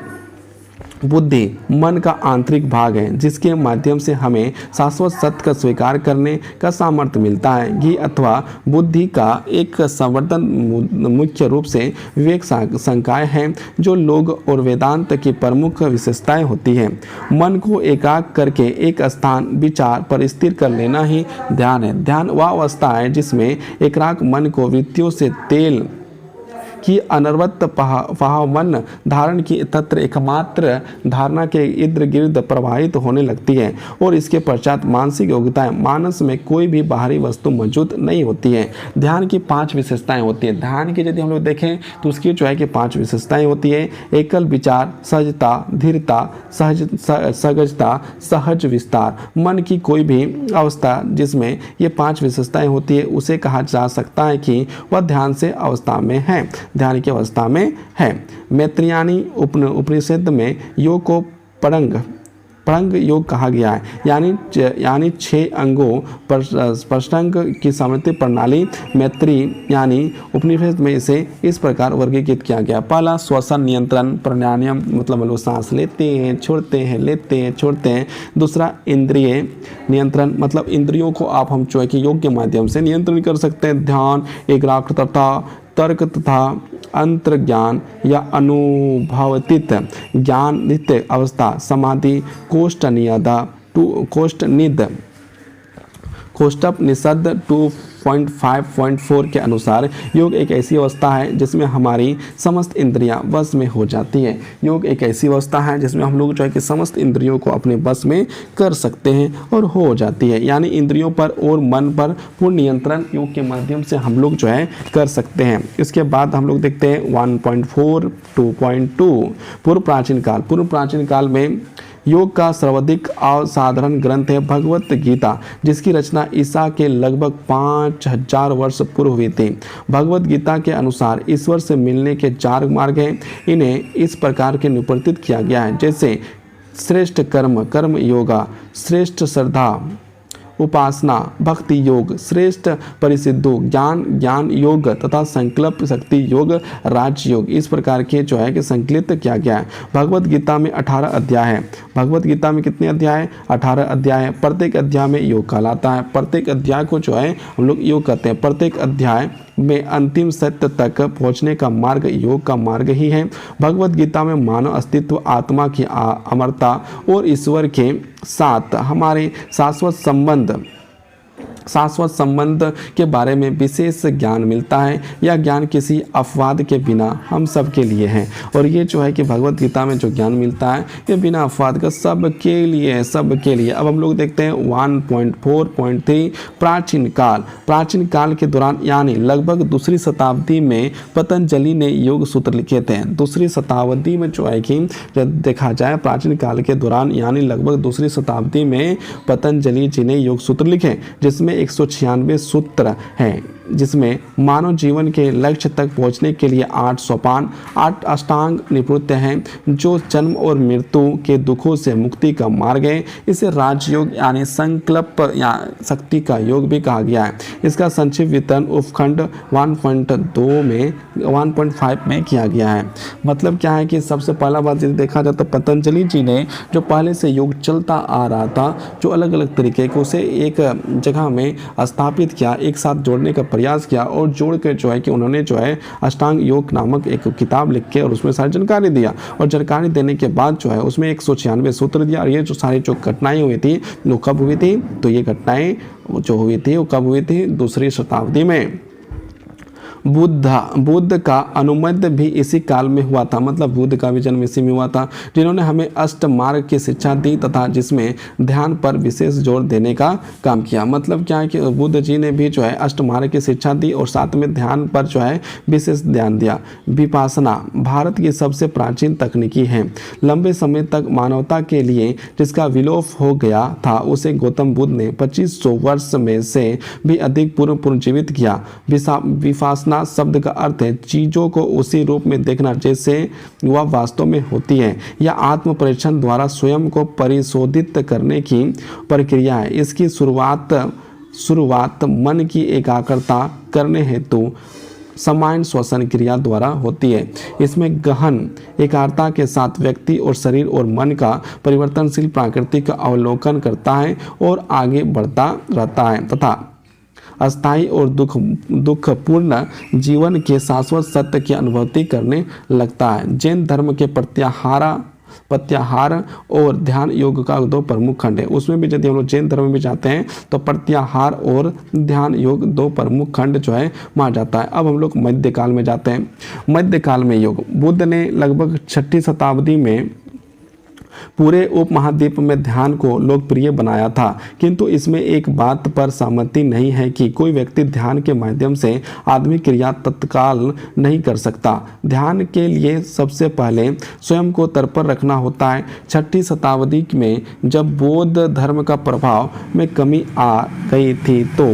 बुद्धि मन का आंतरिक भाग है जिसके माध्यम से हमें शाश्वत सत्य का स्वीकार करने का सामर्थ्य मिलता है। घी अथवा बुद्धि का एक संवर्धन मुख्य रूप से विवेक संकाय है जो लोग और वेदांत की प्रमुख विशेषताएं होती हैं। मन को एकाग्र करके एक स्थान विचार पर स्थिर कर लेना ही ध्यान है। ध्यान वह अवस्था है जिसमें एकाग्र मन को वृत्तियों से तेल कि अनवरत पावन धारण की तत्र एकमात्र धारणा के इर्द गिर्द प्रवाहित होने लगती है और इसके पश्चात मानसिक योग्यताएं मानस में कोई भी बाहरी वस्तु मौजूद नहीं होती है। ध्यान की 5 विशेषताएं होती है। ध्यान की यदि हम लोग देखें तो उसकी जो है कि 5 विशेषताएं होती है। एकल विचार, सहजता, धीरता, सहजता, सहज विस्तार। मन की कोई भी अवस्था जिसमें ये 5 विशेषताएं होती है उसे कहा जा सकता है कि वह ध्यान से अवस्था में है, ध्यान की अवस्था में है। मैत्रेयानी उपनिषद में योग को पड़ंग योग कहा गया है, यानी 6 अंगों पर स्पष्टांग की समृद्धि प्रणाली। मैत्री यानी उपनिषद में इसे इस प्रकार वर्गीकृत किया गया। पहला श्वसन नियंत्रण प्राणायाम, मतलब हम लोग सांस लेते हैं छोड़ते हैं, लेते हैं छोड़ते हैं। दूसरा इंद्रिय नियंत्रण, मतलब इंद्रियों को आप हम जो है कि योग के माध्यम से नियंत्रण कर सकते हैं। ध्यान, एकाग्रता, तर्क तथा अंतर्ज्ञान या अनुभवतीत ज्ञान नित्य अवस्था, समाधि, कोष्ठनिषद 2.5.4 के अनुसार योग एक ऐसी अवस्था है जिसमें हमारी समस्त इंद्रियां वश में हो जाती है। योग एक ऐसी अवस्था है जिसमें हम लोग जो है कि समस्त इंद्रियों को अपने वश में कर सकते हैं और हो जाती है, यानी इंद्रियों पर और मन पर पूर्ण नियंत्रण योग के माध्यम से हम लोग जो है कर सकते हैं। इसके बाद हम लोग देखते हैं 1.4 2.2 पूर्व प्राचीन काल में योग का सर्वाधिक असाधारण ग्रंथ है भगवत गीता, जिसकी रचना ईसा के लगभग 5000 वर्ष पूर्व हुई थी। भगवत गीता के अनुसार ईश्वर से मिलने के 4 मार्ग हैं। इन्हें इस प्रकार के निरूपित किया गया है, जैसे श्रेष्ठ कर्म योगा, श्रेष्ठ श्रद्धा उपासना भक्ति योग, श्रेष्ठ परिसिद्धो ज्ञान योग तथा संकल्प शक्ति योग राज योग। इस प्रकार के जो है कि संकलित किया गया है। भगवत गीता में 18 अध्याय है। भगवत गीता में कितने अध्याय है? 18 अध्याय है। प्रत्येक अध्याय में योग कहलाता है। प्रत्येक अध्याय को जो है हम लोग योग कहते हैं। प्रत्येक अध्याय में अंतिम सत्य तक पहुंचने का मार्ग योग का मार्ग ही है। भगवत गीता में मानव अस्तित्व, आत्मा की अमरता और ईश्वर के साथ हमारे शाश्वत संबंध के बारे में विशेष ज्ञान मिलता है। यह ज्ञान किसी अपवाद के बिना हम सब के लिए है, और ये जो है कि भगवत गीता में जो ज्ञान मिलता है ये बिना अपवाद का सबके लिए है, सबके लिए। अब हम लोग देखते हैं 1.4.3 प्राचीन काल के दौरान, यानी लगभग 2री शताब्दी में पतंजलि ने योग सूत्र लिखे थे। 2री शताब्दी में जो है कि जब देखा जाए प्राचीन काल के दौरान, यानी लगभग 2री शताब्दी में पतंजलि जी ने योग सूत्र लिखे, जिसमें 196 सूत्र हैं, जिसमें मानव जीवन के लक्ष्य तक पहुंचने के लिए 8 सोपान 8 अष्टांग निरूपित हैं, जो जन्म और मृत्यु के दुखों से मुक्ति का मार्ग है। इसे राजयोग यानी संकल्प या शक्ति का योग भी कहा गया है। इसका संक्षिप्त विवरण उपखंड 1.5 में किया गया है। मतलब क्या है कि सबसे पहला बात यदि देखा जाए तो पतंजलि जी ने जो पहले से योग चलता आ रहा था, जो अलग अलग तरीके को उसे एक जगह में स्थापित किया, एक साथ जोड़ने का प्रयास किया, और जोड़ के जो है कि उन्होंने जो है अष्टांग योग नामक एक किताब लिख के और उसमें सारी जानकारी दिया, और जानकारी देने के बाद जो है उसमें 196 सूत्र दिया। और ये जो सारी जो घटनाएं हुई थी वो कब हुई थी? तो ये घटनाएं जो हुई थी वो कब हुई थी? 2री शताब्दी में। बुद्ध का अनुमोदन भी इसी काल में हुआ था, मतलब बुद्ध का भी जन्म इसी में हुआ था, जिन्होंने हमें अष्ट मार्ग की शिक्षा दी तथा जिसमें ध्यान पर विशेष जोर देने का काम किया। मतलब क्या है कि बुद्ध जी ने भी जो है अष्ट मार्ग की शिक्षा दी और साथ में ध्यान पर जो है विशेष ध्यान दिया। विपासना भारत की सबसे प्राचीन तकनीकी है। लंबे समय तक मानवता के लिए जिसका विलोप हो गया था, उसे गौतम बुद्ध ने 2500 वर्ष में से भी अधिक पूर्व पुनर्जीवित किया। विपासना शब्द का अर्थ है चीजों को उसी रूप में देखना जैसे वह वास्तव में होती है, या आत्म परीक्षण द्वारा स्वयं को परिशोधित करने की प्रक्रिया है। इसकी शुरुआत मन की एकाग्रता करने हेतु समान श्वसन क्रिया द्वारा होती है। इसमें गहन एकाग्रता के साथ व्यक्ति और शरीर और मन का परिवर्तनशील प्रकृति का अवलोकन करता है और आगे बढ़ता रहता है तथा अस्थायी और दुखपूर्ण जीवन के शाश्वत सत्य की अनुभूति करने लगता है। जैन धर्म के प्रत्याहार और ध्यान योग का दो प्रमुख खंड है। उसमें भी यदि हम लोग जैन धर्म में जाते हैं तो प्रत्याहार और ध्यान योग दो प्रमुख खंड जो है माना जाता है। अब हम लोग मध्यकाल में जाते हैं। मध्यकाल में योग बुद्ध ने लगभग 6ठी शताब्दी में पूरे उपमहाद्वीप में ध्यान को लोकप्रिय बनाया था, किंतु इसमें एक बात पर सहमति नहीं है कि कोई व्यक्ति ध्यान के माध्यम से आदमी क्रिया तत्काल नहीं कर सकता। ध्यान के लिए सबसे पहले स्वयं को तत्पर रखना होता है। 6ठी शताब्दी में जब बौद्ध धर्म का प्रभाव में कमी आ गई थी तो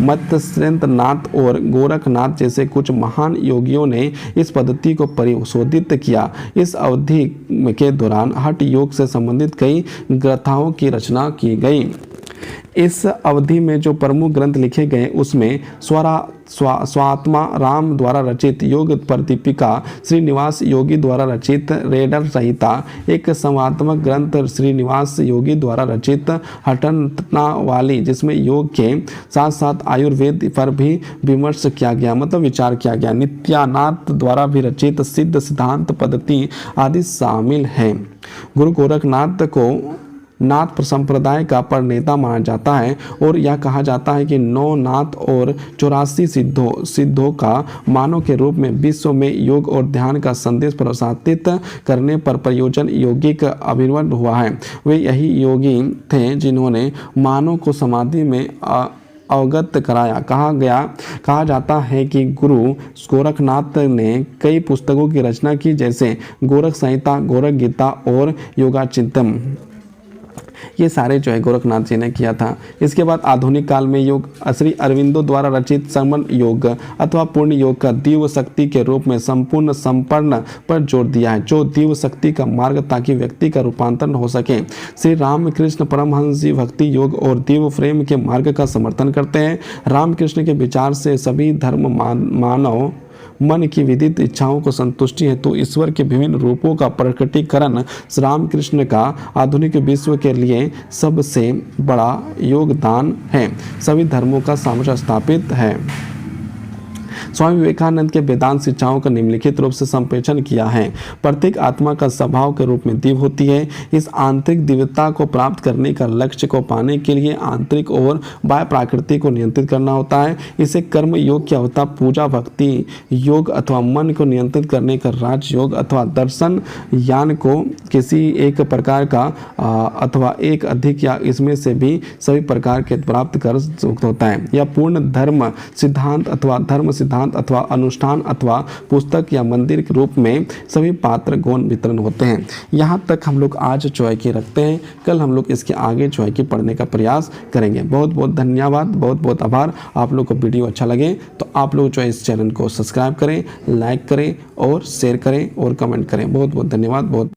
मत्स्येंद्रनाथ और गोरखनाथ जैसे कुछ महान योगियों ने इस पद्धति को परिशोधित किया। इस अवधि के दौरान हठ योग से संबंधित कई ग्रंथों की रचना की गई। इस अवधि में जो प्रमुख ग्रंथ लिखे गए उसमें स्वात्मा राम द्वारा रचित योग प्रदीपिका, श्रीनिवास योगी द्वारा रचित रेडर संहिता, एक संवात्मक ग्रंथ श्रीनिवास योगी द्वारा रचित हठनावाली जिसमें योग के साथ साथ आयुर्वेद पर भी विमर्श किया गया, मतलब विचार किया गया, नित्यानाथ द्वारा भी रचित सिद्ध सिद्धांत पद्धति आदि शामिल हैं। गुरु गोरखनाथ को नाथ संप्रदाय का प्रणेता माना जाता है और यह कहा जाता है कि 9 नाथ और 84 सिद्धों का मानव के रूप में विश्व में योग और ध्यान का संदेश प्रसारित करने पर प्रयोजन यौगिक आविर्भाव हुआ है। वे यही योगी थे जिन्होंने मानव को समाधि में अवगत कराया। कहा जाता है कि गुरु गोरखनाथ ने कई पुस्तकों की रचना की, जैसे गोरख संहिता, गोरख गीता और योगाचिंतन। ये सारे जो है गोरखनाथ जी ने किया था। इसके बाद आधुनिक काल में योग श्री अरविंदो द्वारा रचित समन योग अथवा पूर्ण योग का दिव्य शक्ति के रूप में संपूर्ण संपन्न पर जोर दिया है, जो दिव्य शक्ति का मार्ग ताकि व्यक्ति का रूपांतरण हो सके। श्री रामकृष्ण परमहंस जी भक्ति योग और दिव्य प्रेम के मार्ग का समर्थन करते हैं। रामकृष्ण के विचार से सभी धर्म मानव मन की विदित इच्छाओं को संतुष्टि है तो ईश्वर के विभिन्न रूपों का प्रकटीकरण रामकृष्ण का आधुनिक विश्व के लिए सबसे बड़ा योगदान है। सभी धर्मों का सामंजस्य स्थापित है। स्वामी विवेकानंद के वेदांत शिक्षाओं का निम्नलिखित रूप से संप्रेषण किया है। प्रत्येक आत्मा का स्वभाव के रूप में दिव्य होती है। इस आंतरिक दिव्यता को प्राप्त करने का लक्ष्य को पाने के लिए आंतरिक और बाह्य प्रकृति को नियंत्रित करना होता है। इसे कर्म योग क्या होता है, पूजा भक्ति योग अथवा मन को नियंत्रित करने का राज योग अथवा दर्शन ज्ञान को किसी एक प्रकार का अथवा एक अधिक या इसमें से भी सभी प्रकार के प्राप्त कर होता है। यह पूर्ण धर्म सिद्धांत अथवा धर्म सिद्धांत अथवा अनुष्ठान अथवा पुस्तक या मंदिर के रूप में सभी पात्र गौण वितरण होते हैं। यहाँ तक हम लोग आज चॉय की रखते हैं। कल हम लोग इसके आगे चॉय की पढ़ने का प्रयास करेंगे। बहुत बहुत धन्यवाद, बहुत बहुत आभार। आप लोग को वीडियो अच्छा लगे तो आप लोग जो है इस चैनल को सब्सक्राइब करें, लाइक करें और शेयर करें और कमेंट करें। बहुत बहुत धन्यवाद। बहुत